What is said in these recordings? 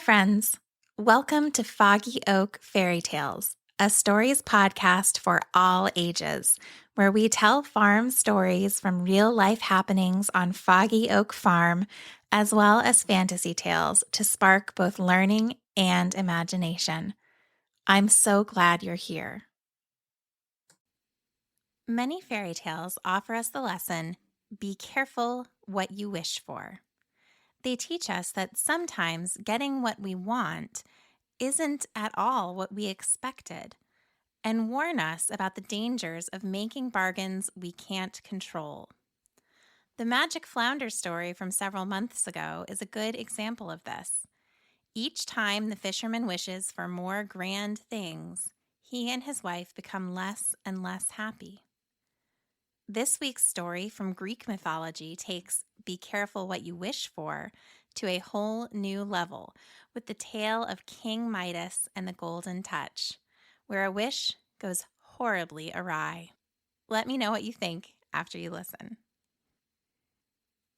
friends. Welcome to Foggy Oak Fairy Tales, a stories podcast for all ages, where we tell farm stories from real life happenings on Foggy Oak Farm, as well as fantasy tales to spark both learning and imagination. I'm so glad you're here. Many fairy tales offer us the lesson, be careful what you wish for. They teach us that sometimes getting what we want isn't at all what we expected, and warn us about the dangers of making bargains we can't control. The Magic Flounder story from several months ago is a good example of this. Each time the fisherman wishes for more grand things, he and his wife become less and less happy. This week's story from Greek mythology takes Be Careful What You Wish For to a whole new level with the tale of King Midas and the Golden Touch, where a wish goes horribly awry. Let me know what you think after you listen.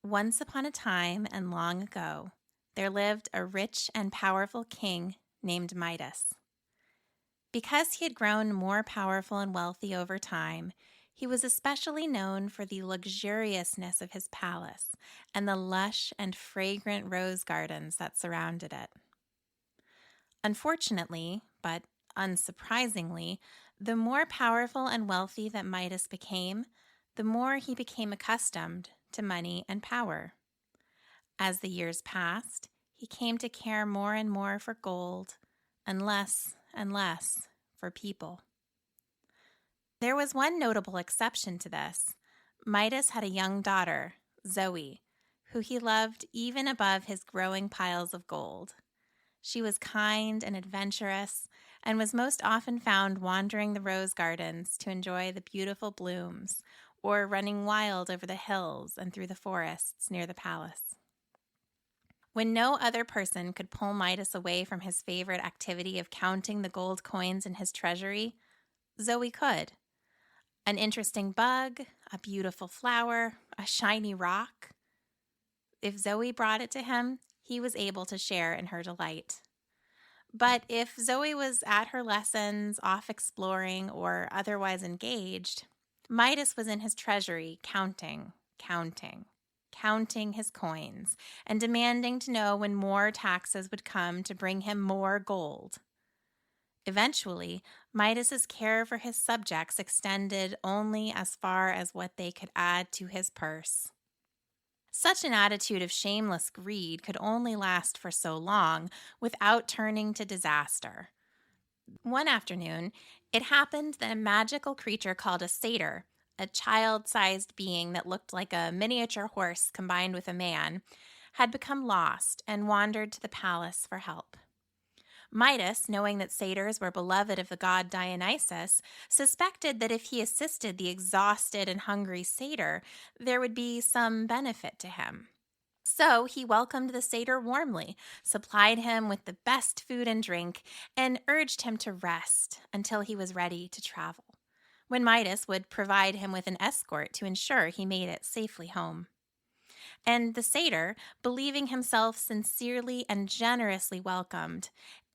Once upon a time and long ago, there lived a rich and powerful king named Midas. Because he had grown more powerful and wealthy over time, he was especially known for the luxuriousness of his palace and the lush and fragrant rose gardens that surrounded it. Unfortunately, but unsurprisingly, the more powerful and wealthy that Midas became, the more he became accustomed to money and power. As the years passed, he came to care more and more for gold and less for people. There was one notable exception to this. Midas had a young daughter, Zoe, who he loved even above his growing piles of gold. She was kind and adventurous and was most often found wandering the rose gardens to enjoy the beautiful blooms or running wild over the hills and through the forests near the palace. When no other person could pull Midas away from his favorite activity of counting the gold coins in his treasury, Zoe could. An interesting bug, a beautiful flower, a shiny rock. If Zoe brought it to him, he was able to share in her delight. But if Zoe was at her lessons, off exploring, or otherwise engaged, Midas was in his treasury counting his coins, and demanding to know when more taxes would come to bring him more gold. Eventually, Midas's care for his subjects extended only as far as what they could add to his purse. Such an attitude of shameless greed could only last for so long without turning to disaster. One afternoon, it happened that a magical creature called a satyr, a child-sized being that looked like a miniature horse combined with a man, had become lost and wandered to the palace for help. Midas, knowing that satyrs were beloved of the god Dionysus, suspected that if he assisted the exhausted and hungry satyr, there would be some benefit to him. So he welcomed the satyr warmly, supplied him with the best food and drink, and urged him to rest until he was ready to travel, when Midas would provide him with an escort to ensure he made it safely home. And the satyr, believing himself sincerely and generously welcomed,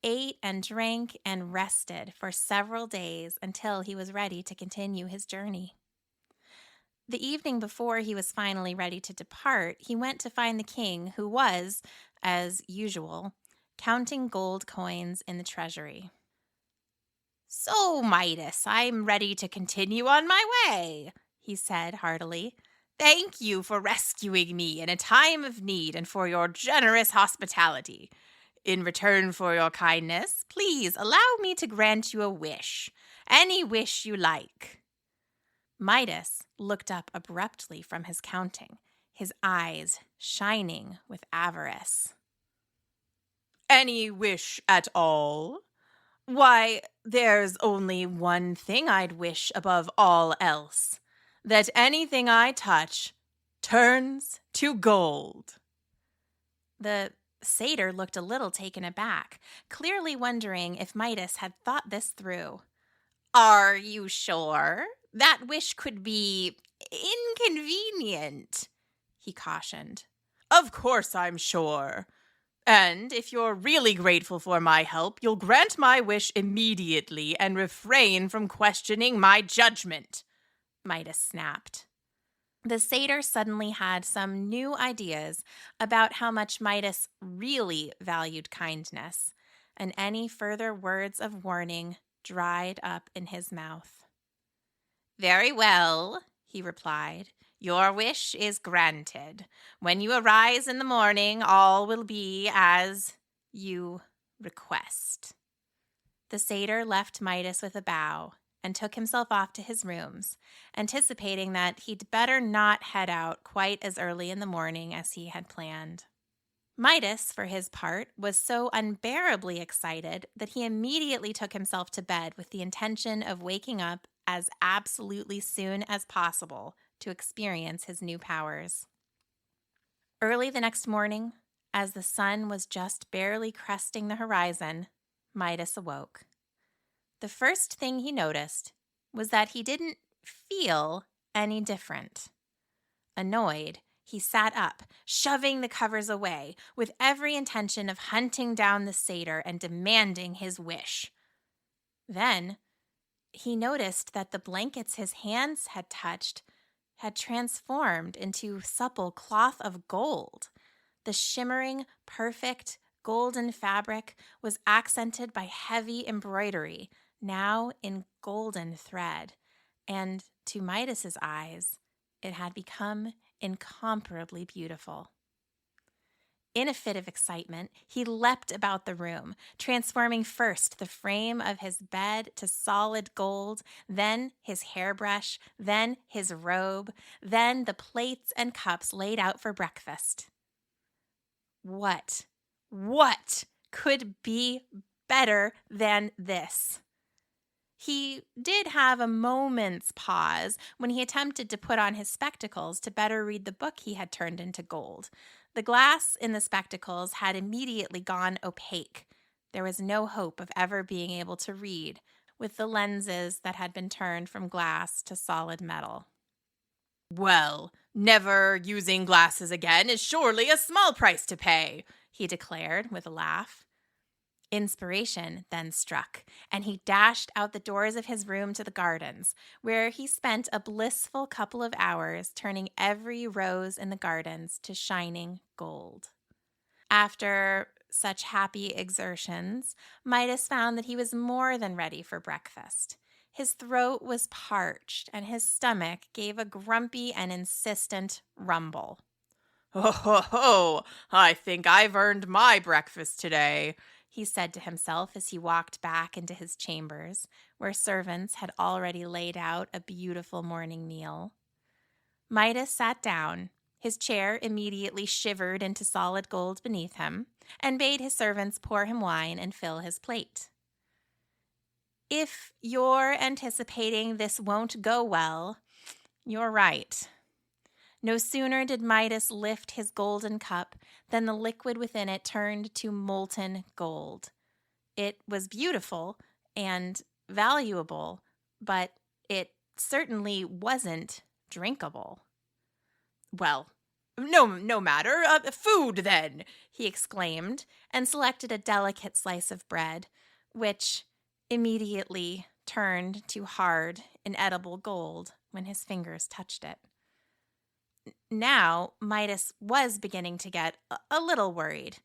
ate and drank and rested for several days until he was ready to continue his journey. The evening before he was finally ready to depart, he went to find the king, who was, as usual, counting gold coins in the treasury. "So, Midas, I'm ready to continue on my way," he said heartily. "Thank you for rescuing me in a time of need and for your generous hospitality. In return for your kindness, please allow me to grant you a wish. Any wish you like." Midas looked up abruptly from his counting, his eyes shining with avarice. "Any wish at all? Why, there's only one thing I'd wish above all else, that anything I touch turns to gold." The satyr looked a little taken aback, clearly wondering if Midas had thought this through. "Are you sure? That wish could be inconvenient," he cautioned. "Of course I'm sure. And if you're really grateful for my help, you'll grant my wish immediately and refrain from questioning my judgment," Midas snapped. The satyr suddenly had some new ideas about how much Midas really valued kindness, and any further words of warning dried up in his mouth. "Very well," he replied. "Your wish is granted. When you arise in the morning, all will be as you request." The satyr left Midas with a bow and took himself off to his rooms, anticipating that he'd better not head out quite as early in the morning as he had planned. Midas, for his part, was so unbearably excited that he immediately took himself to bed with the intention of waking up as absolutely soon as possible to experience his new powers. Early the next morning, as the sun was just barely cresting the horizon, Midas awoke. The first thing he noticed was that he didn't feel any different. Annoyed, he sat up, shoving the covers away, with every intention of hunting down the satyr and demanding his wish. Then he noticed that the blankets his hands had touched had transformed into supple cloth of gold. The shimmering, perfect golden fabric was accented by heavy embroidery, now in golden thread, and to Midas's eyes, it had become incomparably beautiful. In a fit of excitement, he leapt about the room, transforming first the frame of his bed to solid gold, then his hairbrush, then his robe, then the plates and cups laid out for breakfast. What could be better than this? He did have a moment's pause when he attempted to put on his spectacles to better read the book he had turned into gold. The glass in the spectacles had immediately gone opaque. There was no hope of ever being able to read with the lenses that had been turned from glass to solid metal. "Well, never using glasses again is surely a small price to pay," he declared with a laugh. Inspiration then struck, and he dashed out the doors of his room to the gardens, where he spent a blissful couple of hours turning every rose in the gardens to shining gold. After such happy exertions, Midas found that he was more than ready for breakfast. His throat was parched, and his stomach gave a grumpy and insistent rumble. "Ho, ho, ho! I think I've earned my breakfast today," he said to himself as he walked back into his chambers, where servants had already laid out a beautiful morning meal. Midas sat down. His chair immediately shivered into solid gold beneath him, and bade his servants pour him wine and fill his plate. If you're anticipating this won't go well, you're right. No sooner did Midas lift his golden cup than the liquid within it turned to molten gold. It was beautiful and valuable, but it certainly wasn't drinkable. "Well, no matter. Food, then," he exclaimed, and selected a delicate slice of bread, which immediately turned to hard, inedible gold when his fingers touched it. Now, Midas was beginning to get a little worried.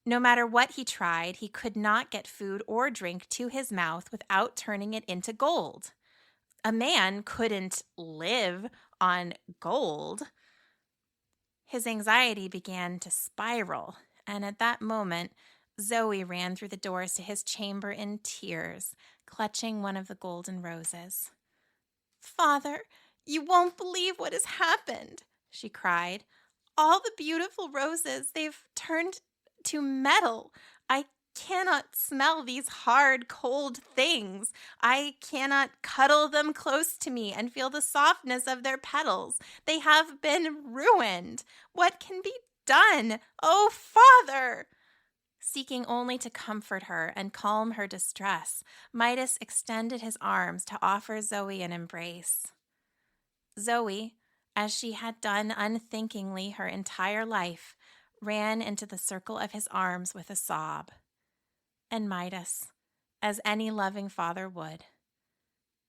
No matter what he tried, he could not get food or drink to his mouth without turning it into gold. A man couldn't live on gold. His anxiety began to spiral, and at that moment, Zoe ran through the doors to his chamber in tears, clutching one of the golden roses. "Father, you won't believe what has happened," she cried. "All the beautiful roses, they've turned to metal. I cannot smell these hard, cold things. I cannot cuddle them close to me and feel the softness of their petals. They have been ruined. What can be done? Oh, Father!" Seeking only to comfort her and calm her distress, Midas extended his arms to offer Zoe an embrace. Zoe, as she had done unthinkingly her entire life, ran into the circle of his arms with a sob, and Midas, as any loving father would,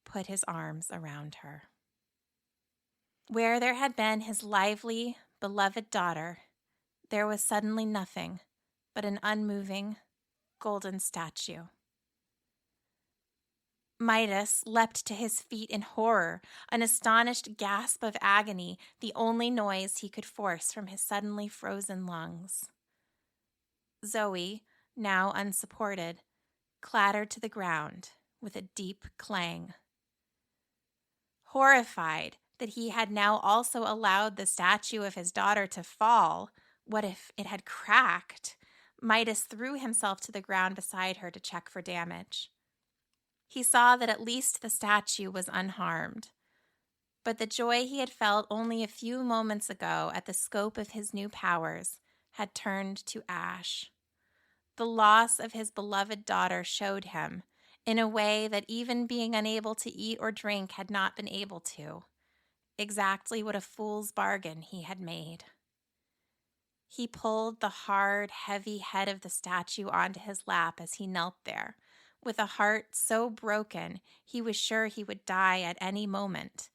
put his arms around her. Where there had been his lively, beloved daughter, there was suddenly nothing but an unmoving, golden statue. Midas leapt to his feet in horror, an astonished gasp of agony, the only noise he could force from his suddenly frozen lungs. Zoe, now unsupported, clattered to the ground with a deep clang. Horrified that he had now also allowed the statue of his daughter to fall, what if it had cracked? Midas threw himself to the ground beside her to check for damage. He saw that at least the statue was unharmed, but the joy he had felt only a few moments ago at the scope of his new powers had turned to ash. The loss of his beloved daughter showed him, in a way that even being unable to eat or drink had not been able to, exactly what a fool's bargain he had made. He pulled the hard, heavy head of the statue onto his lap as he knelt there, with a heart so broken he was sure he would die at any moment,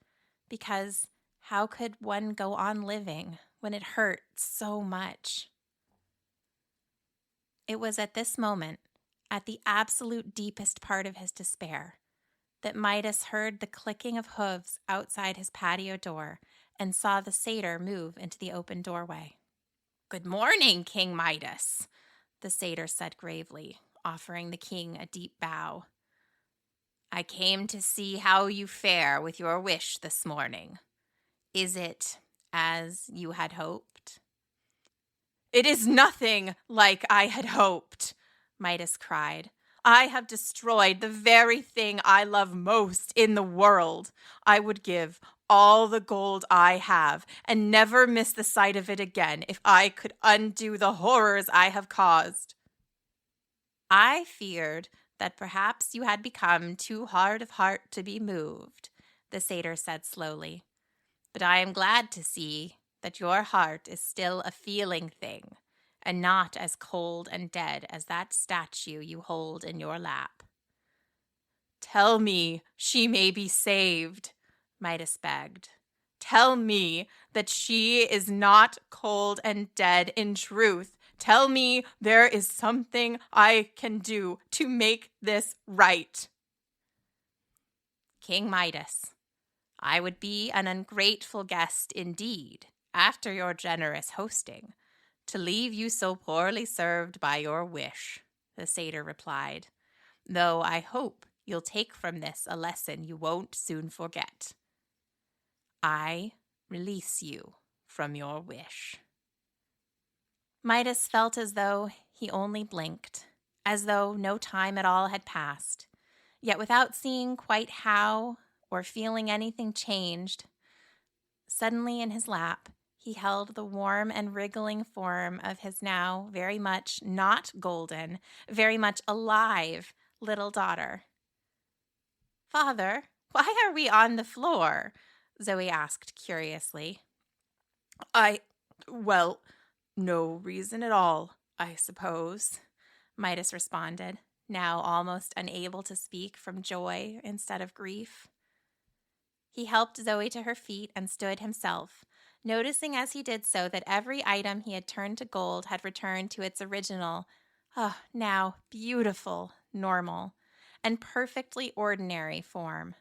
because how could one go on living when it hurt so much? It was at this moment, at the absolute deepest part of his despair, that Midas heard the clicking of hooves outside his patio door and saw the satyr move into the open doorway. "Good morning, King Midas," the satyr said gravely, offering the king a deep bow. "I came to see how you fare with your wish this morning. Is it as you had hoped?" "It is nothing like I had hoped," Midas cried. "I have destroyed the very thing I love most in the world. I would give all the gold I have and never miss the sight of it again if I could undo the horrors I have caused." "I feared that perhaps you had become too hard of heart to be moved," the satyr said slowly. "But I am glad to see that your heart is still a feeling thing, and not as cold and dead as that statue you hold in your lap." "Tell me she may be saved," Midas begged. "Tell me that she is not cold and dead in truth. Tell me there is something I can do to make this right." "King Midas, I would be an ungrateful guest indeed, after your generous hosting, to leave you so poorly served by your wish," the satyr replied, "though I hope you'll take from this a lesson you won't soon forget. I release you from your wish." Midas felt as though he only blinked, as though no time at all had passed, yet without seeing quite how or feeling anything changed. Suddenly in his lap, he held the warm and wriggling form of his now very much not golden, very much alive little daughter. "Father, why are we on the floor?" Zoe asked curiously. Well, no reason at all, I suppose," Midas responded, now almost unable to speak from joy instead of grief. He helped Zoe to her feet and stood himself, noticing as he did so that every item he had turned to gold had returned to its original, now beautiful, normal, and perfectly ordinary form.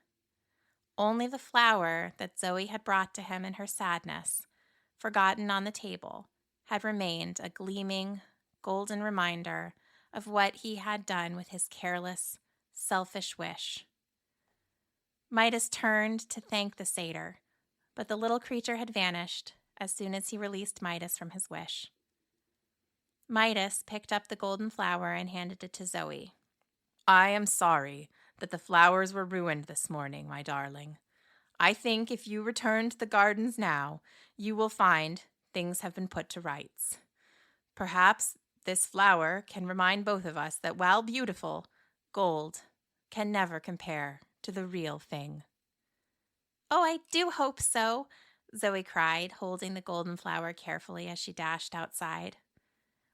Only the flower that Zoe had brought to him in her sadness, forgotten on the table, had remained a gleaming, golden reminder of what he had done with his careless, selfish wish. Midas turned to thank the satyr, but the little creature had vanished as soon as he released Midas from his wish. Midas picked up the golden flower and handed it to Zoe. "I am sorry that the flowers were ruined this morning, my darling. I think if you return to the gardens now, you will find things have been put to rights. Perhaps this flower can remind both of us that while beautiful, gold can never compare to the real thing." "Oh, I do hope so," Zoe cried, holding the golden flower carefully as she dashed outside.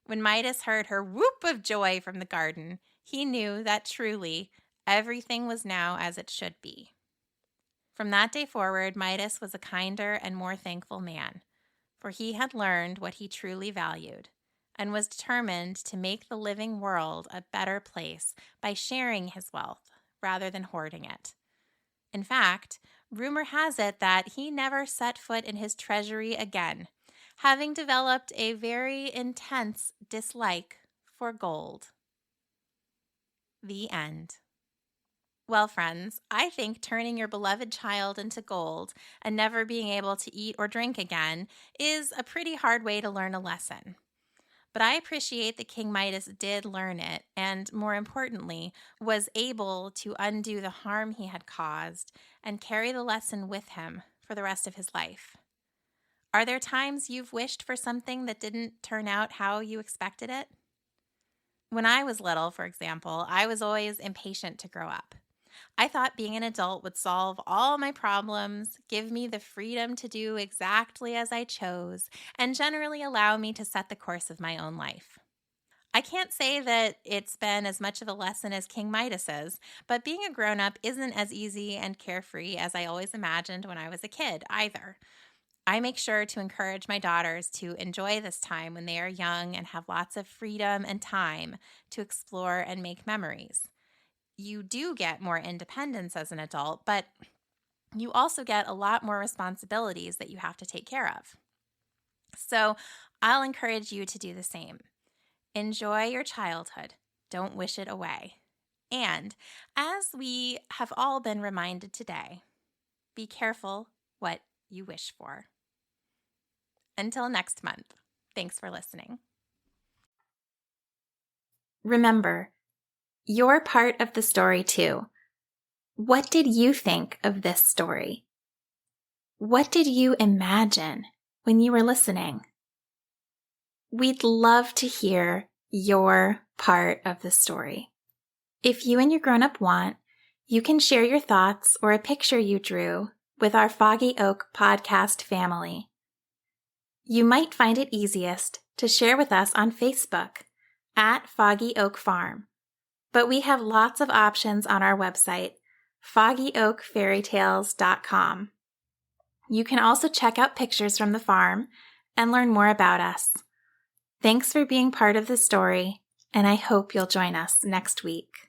When Midas heard her whoop of joy from the garden, he knew that truly everything was now as it should be. From that day forward, Midas was a kinder and more thankful man, for he had learned what he truly valued and was determined to make the living world a better place by sharing his wealth rather than hoarding it. In fact, rumor has it that he never set foot in his treasury again, having developed a very intense dislike for gold. The end. Well, friends, I think turning your beloved child into gold and never being able to eat or drink again is a pretty hard way to learn a lesson. But I appreciate that King Midas did learn it and, more importantly, was able to undo the harm he had caused and carry the lesson with him for the rest of his life. Are there times you've wished for something that didn't turn out how you expected it? When I was little, for example, I was always impatient to grow up. I thought being an adult would solve all my problems, give me the freedom to do exactly as I chose, and generally allow me to set the course of my own life. I can't say that it's been as much of a lesson as King Midas's, but being a grown up isn't as easy and carefree as I always imagined when I was a kid either. I make sure to encourage my daughters to enjoy this time when they are young and have lots of freedom and time to explore and make memories. You do get more independence as an adult, but you also get a lot more responsibilities that you have to take care of. So I'll encourage you to do the same. Enjoy your childhood. Don't wish it away. And as we have all been reminded today, be careful what you wish for. Until next month, thanks for listening. Remember, you're part of the story too. What did you think of this story? What did you imagine when you were listening? We'd love to hear your part of the story. If you and your grown-up want, you can share your thoughts or a picture you drew with our Foggy Oak podcast family. You might find it easiest to share with us on Facebook at Foggy Oak Farm, but we have lots of options on our website, foggyoakfairytales.com. You can also check out pictures from the farm and learn more about us. Thanks for being part of the story, and I hope you'll join us next week.